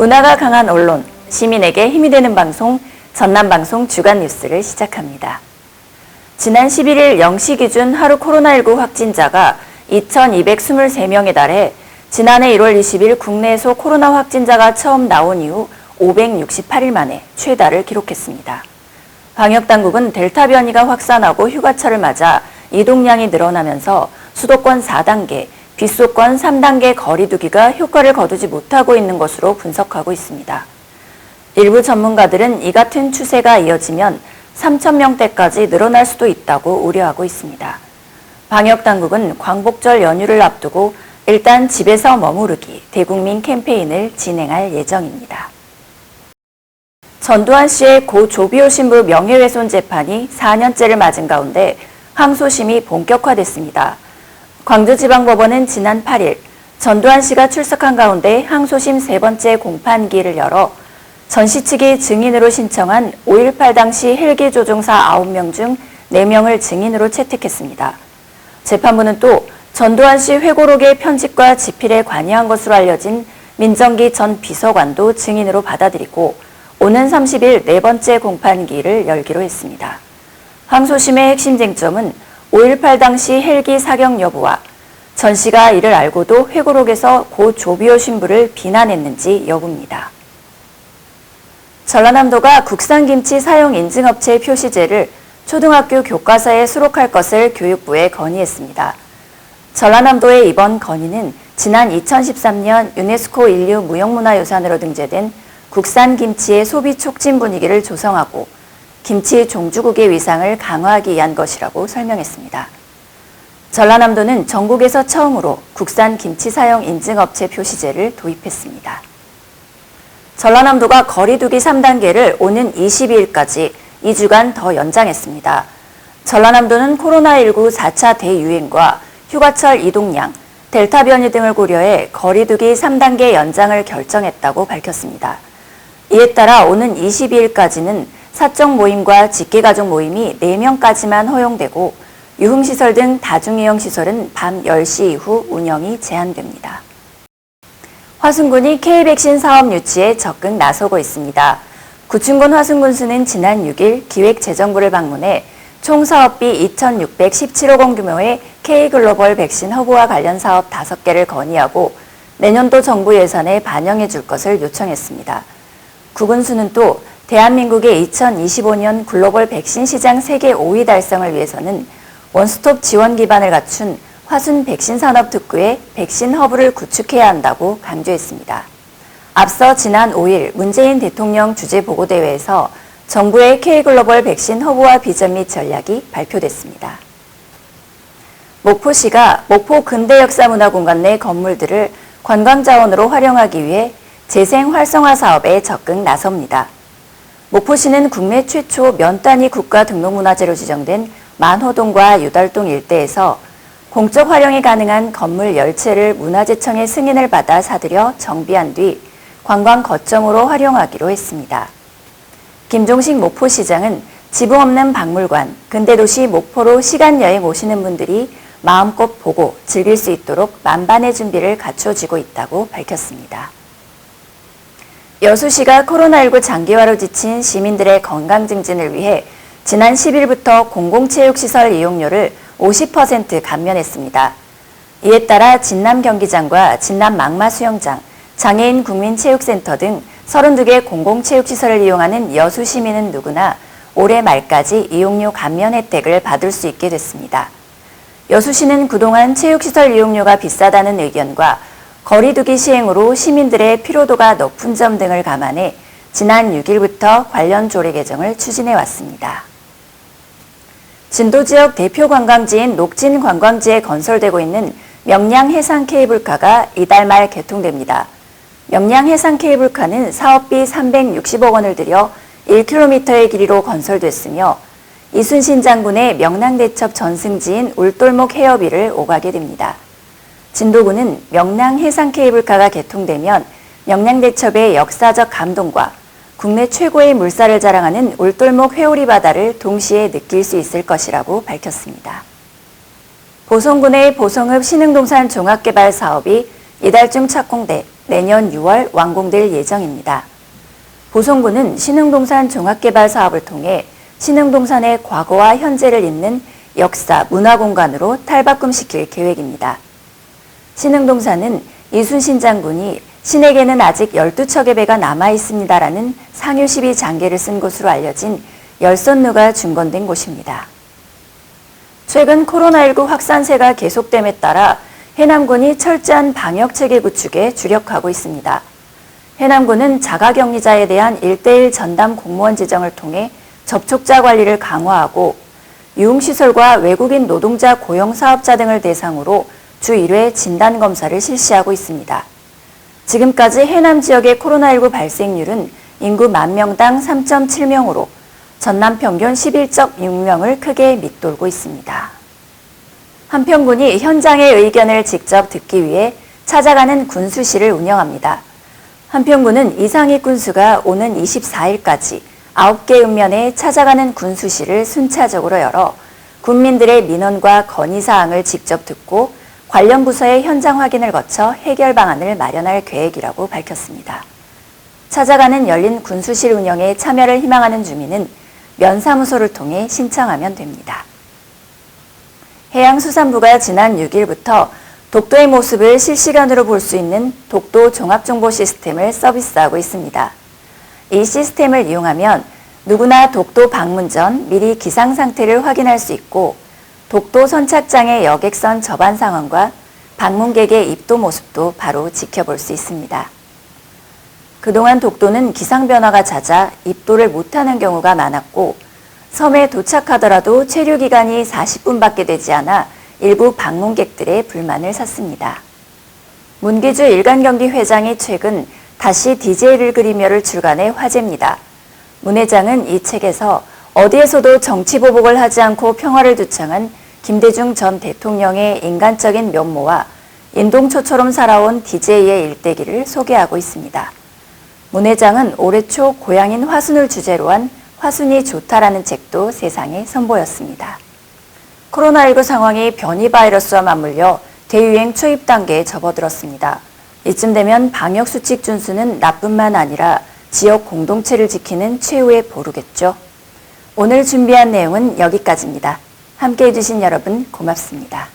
문화가 강한 언론, 시민에게 힘이 되는 방송, 전남방송 주간 뉴스를 시작합니다. 지난 11일 0시 기준 하루 코로나19 확진자가 2,223명에 달해 지난해 1월 20일 국내에서 코로나 확진자가 처음 나온 이후 568일 만에 최다를 기록했습니다. 방역당국은 델타 변이가 확산하고 휴가철을 맞아 이동량이 늘어나면서 수도권 4단계, 비수도권 3단계 거리 두기가 효과를 거두지 못하고 있는 것으로 분석하고 있습니다. 일부 전문가들은 이 같은 추세가 이어지면 3,000명대까지 늘어날 수도 있다고 우려하고 있습니다. 방역당국은 광복절 연휴를 앞두고 일단 집에서 머무르기 대국민 캠페인을 진행할 예정입니다. 전두환 씨의 고 조비오 신부 명예훼손 재판이 4년째를 맞은 가운데 항소심이 본격화됐습니다. 광주지방법원은 지난 8일 전두환 씨가 출석한 가운데 항소심 세 번째 공판기일을 열어 전 씨 측이 증인으로 신청한 5.18 당시 헬기 조종사 9명 중 4명을 증인으로 채택했습니다. 재판부는 또 전두환 씨 회고록의 편집과 집필에 관여한 것으로 알려진 민정기 전 비서관도 증인으로 받아들이고 오는 30일 네 번째 공판기일을 열기로 했습니다. 항소심의 핵심 쟁점은 5.18 당시 헬기 사격 여부와 전 씨가 이를 알고도 회고록에서 고 조비오 신부를 비난했는지 여부입니다. 전라남도가 국산김치 사용 인증업체 표시제를 초등학교 교과서에 수록할 것을 교육부에 건의했습니다. 전라남도의 이번 건의는 지난 2013년 유네스코 인류 무형문화유산으로 등재된 국산 김치의 소비 촉진 분위기를 조성하고 김치 종주국의 위상을 강화하기 위한 것이라고 설명했습니다. 전라남도는 전국에서 처음으로 국산 김치 사용 인증업체 표시제를 도입했습니다. 전라남도가 거리두기 3단계를 오는 22일까지 2주간 더 연장했습니다. 전라남도는 코로나19 4차 대유행과 휴가철 이동량, 델타 변이 등을 고려해 거리두기 3단계 연장을 결정했다고 밝혔습니다. 이에 따라 오는 22일까지는 사적 모임과 직계가족 모임이 4명까지만 허용되고 유흥시설 등 다중이용 시설은 밤 10시 이후 운영이 제한됩니다. 화순군이 K백신 사업 유치에 적극 나서고 있습니다. 구춘군 화순군수는 지난 6일 기획재정부를 방문해 총 사업비 2,617억 원 규모의 K글로벌 백신 허브와 관련 사업 5개를 건의하고 내년도 정부 예산에 반영해 줄 것을 요청했습니다. 구군수는 또 대한민국의 2025년 글로벌 백신 시장 세계 5위 달성을 위해서는 원스톱 지원 기반을 갖춘 화순 백신 산업 특구에 백신 허브를 구축해야 한다고 강조했습니다. 앞서 지난 5일 문재인 대통령 주재 보고대회에서 정부의 K글로벌 백신 허브와 비전 및 전략이 발표됐습니다. 목포시가 목포 근대역사문화공간 내 건물들을 관광자원으로 활용하기 위해 재생 활성화 사업에 적극 나섭니다. 목포시는 국내 최초 면 단위 국가 등록문화재로 지정된 만호동과 유달동 일대에서 공적 활용이 가능한 건물 10채를 문화재청의 승인을 받아 사들여 정비한 뒤 관광 거점으로 활용하기로 했습니다. 김종식 목포시장은 지붕 없는 박물관, 근대도시 목포로 시간여행 오시는 분들이 마음껏 보고 즐길 수 있도록 만반의 준비를 갖춰지고 있다고 밝혔습니다. 여수시가 코로나19 장기화로 지친 시민들의 건강 증진을 위해 지난 10일부터 공공체육시설 이용료를 50% 감면했습니다. 이에 따라 진남 경기장과 진남 망마 수영장, 장애인 국민체육센터 등 32개 공공체육시설을 이용하는 여수 시민은 누구나 올해 말까지 이용료 감면 혜택을 받을 수 있게 됐습니다. 여수시는 그동안 체육시설 이용료가 비싸다는 의견과 거리두기 시행으로 시민들의 피로도가 높은 점 등을 감안해 지난 6일부터 관련 조례 개정을 추진해 왔습니다. 진도 지역 대표 관광지인 녹진 관광지에 건설되고 있는 명량 해상 케이블카가 이달 말 개통됩니다. 명량 해상 케이블카는 사업비 360억 원을 들여 1km의 길이로 건설됐으며 이순신 장군의 명랑대첩 전승지인 울돌목 해협위를 오가게 됩니다. 진도군은 명량 해상 케이블카가 개통되면 명량대첩의 역사적 감동과 국내 최고의 물살을 자랑하는 울돌목 회오리 바다를 동시에 느낄 수 있을 것이라고 밝혔습니다. 보성군의 보성읍 신흥동산 종합개발 사업이 이달 중 착공돼 내년 6월 완공될 예정입니다. 보성군은 신흥동산 종합개발 사업을 통해 신흥동산의 과거와 현재를 잇는 역사, 문화공간으로 탈바꿈시킬 계획입니다. 신흥동산은 이순신 장군이 신에게는 아직 12척의 배가 남아있습니다라는 상유 12장계를 쓴 곳으로 알려진 열선루가 준건된 곳입니다. 최근 코로나19 확산세가 계속됨에 따라 해남군이 철저한 방역체계 구축에 주력하고 있습니다. 해남군은 자가격리자에 대한 1:1 전담 공무원 지정을 통해 접촉자 관리를 강화하고 유흥시설과 외국인 노동자 고용사업자 등을 대상으로 주 1회 진단검사를 실시하고 있습니다. 지금까지 해남 지역의 코로나19 발생률은 인구 10,000명당 3.7명으로 전남 평균 11.6명을 크게 밑돌고 있습니다. 한평군이 현장의 의견을 직접 듣기 위해 찾아가는 군수실을 운영합니다. 한평군은 이상희 군수가 오는 24일까지 9개 읍면에 찾아가는 군수실을 순차적으로 열어 군민들의 민원과 건의사항을 직접 듣고 관련 부서의 현장 확인을 거쳐 해결 방안을 마련할 계획이라고 밝혔습니다. 찾아가는 열린 군수실 운영에 참여를 희망하는 주민은 면사무소를 통해 신청하면 됩니다. 해양수산부가 지난 6일부터 독도의 모습을 실시간으로 볼 수 있는 독도 종합정보 시스템을 서비스하고 있습니다. 이 시스템을 이용하면 누구나 독도 방문 전 미리 기상 상태를 확인할 수 있고 독도 선착장의 여객선 접안 상황과 방문객의 입도 모습도 바로 지켜볼 수 있습니다. 그동안 독도는 기상 변화가 잦아 입도를 못하는 경우가 많았고 섬에 도착하더라도 체류 기간이 40분밖에 되지 않아 일부 방문객들의 불만을 샀습니다. 문기주 일간경기 회장이 최근 다시 DJ를 그리며를 출간해 화제입니다. 문 회장은 이 책에서 어디에서도 정치보복을 하지 않고 평화를 두창한 김대중 전 대통령의 인간적인 면모와 인동초처럼 살아온 DJ의 일대기를 소개하고 있습니다. 문 회장은 올해 초 고향인 화순을 주제로 한 화순이 좋다라는 책도 세상에 선보였습니다. 코로나19 상황이 변이 바이러스와 맞물려 대유행 초입 단계에 접어들었습니다. 이쯤 되면 방역수칙 준수는 나뿐만 아니라 지역 공동체를 지키는 최후의 보루겠죠. 오늘 준비한 내용은 여기까지입니다. 함께해 주신 여러분 고맙습니다.